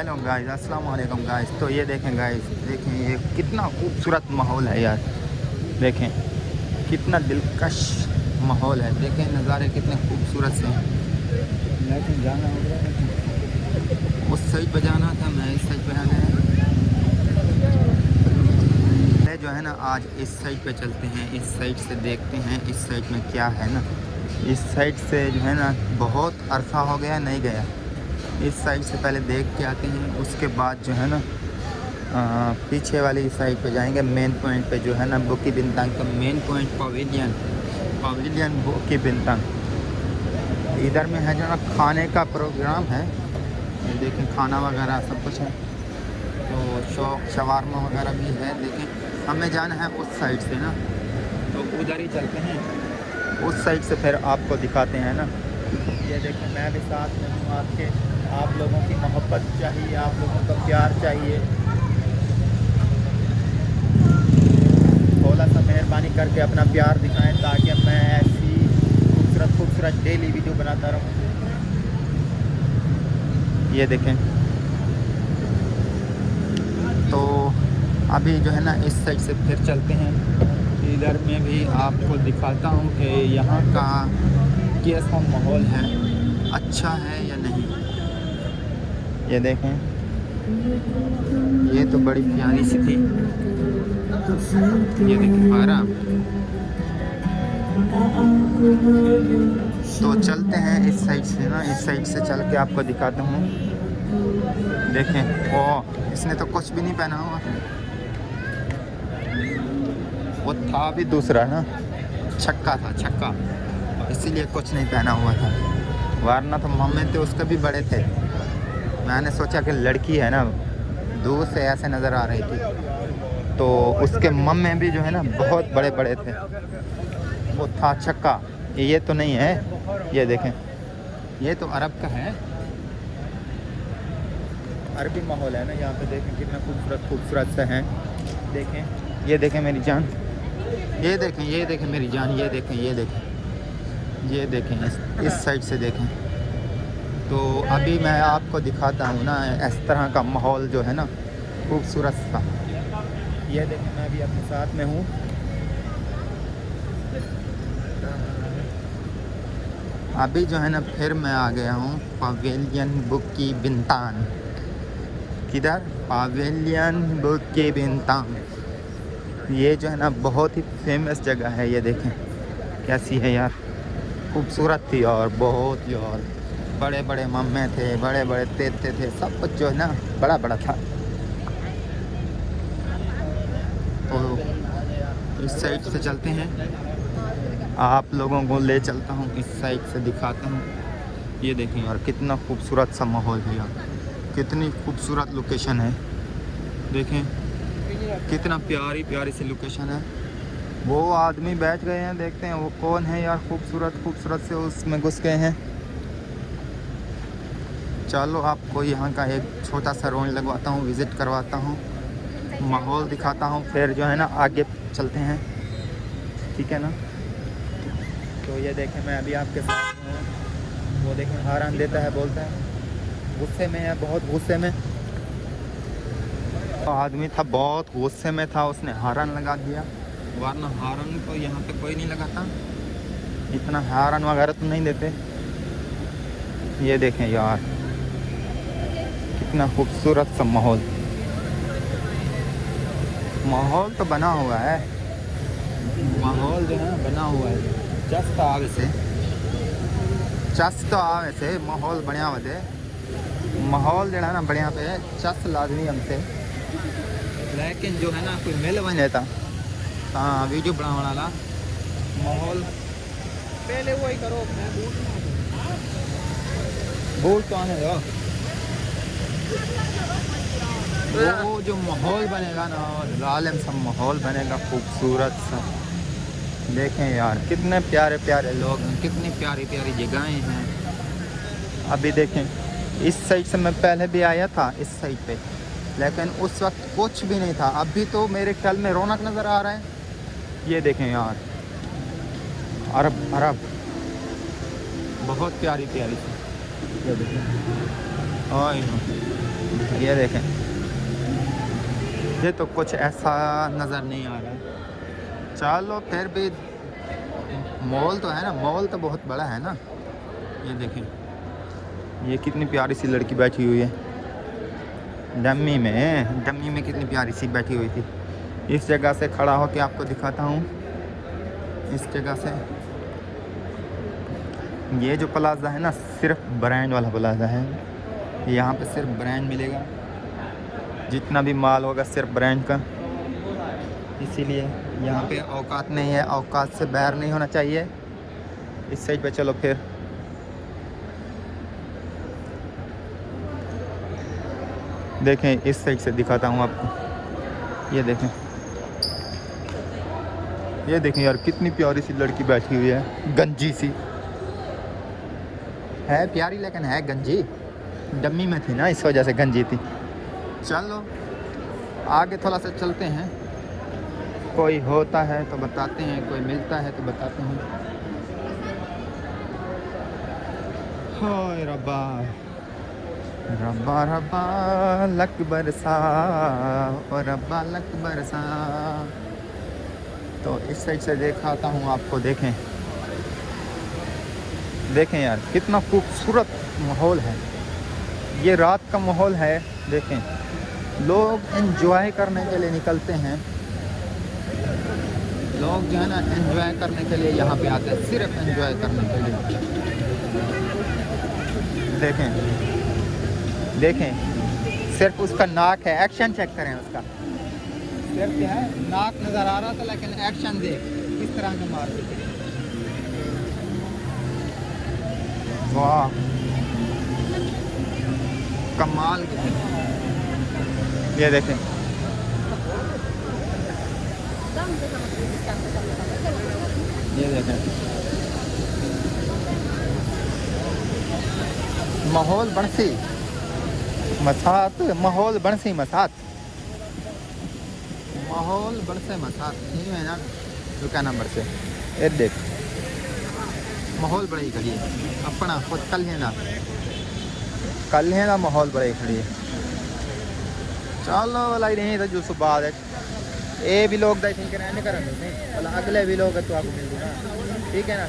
Hello guys, अस्सलाम वालेकुम guys. तो ये देखें गाइस, देखें ये कितना खूबसूरत माहौल है यार। देखें कितना दिलकश माहौल है, देखें नज़ारे कितने खूबसूरत से हैं। लेकिन जाना होगा, उस साइड पे जाना था, मैं इस साइड पे आ गया। जो है ना, आज इस साइड पे चलते हैं, इस साइड से देखते हैं इस साइड में क्या है ना। इस साइड से जो है ना, बहुत अरसा हो गया नहीं गया। इस साइड से पहले देख के आते हैं, उसके बाद जो है ना पीछे वाली साइड पे जाएंगे। मेन पॉइंट पे जो है ना, बुकी बिंतांग का मेन पॉइंट पवेलियन बुकी बिंतांग। इधर में है जो ना खाने का प्रोग्राम है, ये देखें खाना वगैरह सब कुछ है। तो शवारमा वगैरह भी है, लेकिन हमें जाना है उस साइड से ना, तो उधर ही चलते हैं। उस साइड से फिर आपको दिखाते हैं ना। ये देखें मैं भी साथ में हूँ आपके। आप लोगों की मोहब्बत चाहिए, आप लोगों का प्यार चाहिए। थोड़ा सा मेहरबानी करके अपना प्यार दिखाएं, ताकि मैं ऐसी खूबसूरत खूबसूरत डेली वीडियो बनाता रहूँ। ये देखें, तो अभी जो है ना इस साइड से फिर चलते हैं। इधर में भी आपको दिखाता हूँ कि यहाँ का कैसा माहौल है, अच्छा है या नहीं। ये देखें, ये तो बड़ी प्यारी सी थी। ये देखें आराम। तो चलते हैं इस साइड से ना, इस साइड से चल के आपको दिखाता हूँ। देखें, ओह इसने तो कुछ भी नहीं पहना हुआ। वो था भी दूसरा ना, छक्का था छक्का, इसीलिए कुछ नहीं पहना हुआ था। वरना तो मम्मी थे उसके भी बड़े थे। मैंने सोचा कि लड़की है ना, दूर से ऐसे नज़र आ रही थी, तो उसके मम्मी भी जो है ना बहुत बड़े बड़े थे। वो था छक्का, ये तो नहीं है। ये देखें, ये तो अरब का है, अरबी माहौल है ना यहाँ पे। देखें कितना खूबसूरत खूबसूरत से हैं। देखें, ये देखें मेरी जान, ये देखें, ये देखें मेरी जान, ये देखें, ये देखें, ये देखें, इस साइड से देखें। तो अभी मैं आपको दिखाता हूँ ना इस तरह का माहौल जो है ना, खूबसूरत सा। ये देखें मैं भी अपने साथ में हूँ। अभी जो है ना फिर मैं आ गया हूँ पवेलियन बुकी बिंतान। किधर? Pavilion Bukit. ये जो है ना बहुत ही फेमस जगह है। ये देखें कैसी है यार, खूबसूरत थी और बहुत ही, और बड़े बड़े मम्मे थे, बड़े बड़े तेते थे, सब कुछ जो है ना बड़ा बड़ा था। तो इस साइड से चलते हैं, आप लोगों को ले चलता हूँ, इस साइड से दिखाता हूँ। ये देखें यार कितना खूबसूरत सा माहौल है यार, कितनी खूबसूरत लोकेशन है। देखें कितना प्यारी प्यारी सी लोकेशन है। वो आदमी बैठ गए हैं, देखते हैं वो कौन है यार, खूबसूरत खूबसूरत से उसमें घुस गए हैं। चलो आपको यहाँ का एक छोटा सा राउंड लगवाता हूँ, विज़िट करवाता हूँ, माहौल दिखाता हूँ, फिर जो है ना आगे चलते हैं, ठीक है ना। तो ये देखें मैं अभी आपके साथ हूँ। वो देखें हारन देता है, बोलता है, गुस्से में है, बहुत गुस्से में। तो आदमी था बहुत गुस्से में था, उसने हारन लगा दिया, वरना हारन तो यहाँ पे कोई नहीं लगाता, इतना हारन वगैरह तो नहीं देते। ये देखें यार कितना खूबसूरत सा माहौल, माहौल तो बना हुआ है, माहौल जो है बना हुआ है। चस तो आवे से, चस तो आवे से माहौल बढ़िया होते, माहौल जो है ना बढ़िया पे चस लाजमी हमसे। लेकिन जो है ना कोई मिल बन जाता, हाँ वीडियो बनाने वाला माहौल पहले वही करो, बूट तो आने दो। वो जो माहौल बनेगा ना, लालिम सा माहौल बनेगा, खूबसूरत सा। देखें यार कितने प्यारे प्यारे लोग हैं, कितनी प्यारी प्यारी जगहें हैं। अभी देखें इस साइड से मैं पहले भी आया था इस साइड पे, लेकिन उस वक्त कुछ भी नहीं था। अभी तो मेरे ख्याल में रौनक नज़र आ रहा है। ये देखें यार, अरब अरब बहुत प्यारी प्यारी सी। ये देखें, ओए ये देखें, ये तो कुछ ऐसा नज़र नहीं आ रहा है। चलो फिर भी मॉल तो है ना, मॉल तो बहुत बड़ा है ना। ये देखें, ये कितनी प्यारी सी लड़की बैठी हुई है डमी में कितनी प्यारी सी बैठी हुई थी। इस जगह से खड़ा होकर आपको दिखाता हूँ। इस जगह से ये जो प्लाज़ा है ना, सिर्फ ब्रांड वाला प्लाज़ा है। यहाँ पे सिर्फ ब्रांड मिलेगा, जितना भी माल होगा सिर्फ ब्रांड का। इसीलिए यहाँ पे औकात नहीं है, औकात से बाहर नहीं होना चाहिए। इस साइड पे चलो फिर। देखें, इस साइड से दिखाता हूँ आपको। ये देखें, ये देखें यार, कितनी प्यारी सी लड़की बैठी हुई है, गंजी सी है, प्यारी लेकिन है गंजी। डम्मी में थी ना, इस वजह से गंजी थी। चलो आगे थोड़ा सा चलते हैं, कोई होता है तो बताते हैं, कोई मिलता है तो बताते हैं। हाय रब्बा रब्बा रब्बा लक बरसा, और रब्बा लक बरसा। तो इस साइड से दिखाता हूँ आपको। देखें, देखें यार, कितना खूबसूरत माहौल है। ये रात का माहौल है। देखें, लोग एंजॉय करने के लिए निकलते हैं। लोग जो है ना, एंजॉय करने के लिए यहाँ पे आते हैं, सिर्फ एंजॉय करने के लिए। देखें, देखें, सिर्फ उसका नाक है, एक्शन चेक करें उसका। सिर्फ क्या है, नाक नज़र आ रहा था, लेकिन एक्शन देख किस तरह से मार देते। वाह, कमाल की। ये देखें, ये देखें, माहौल बणसी मसात, माहौल बणसी मसात, माहौल बणसे मसात नहीं है ना, दुकान नंबर से। ये देख, माहौल बड़ी खड़ी है अपना खुद। कल है ना माहौल बड़ी खड़ी है। चलो वाला ही नहीं तो जो सुबह है ये भी लोग दा ठीक रहने कर अगले भी लोग तो आपको मिल दूँगा, ठीक है ना।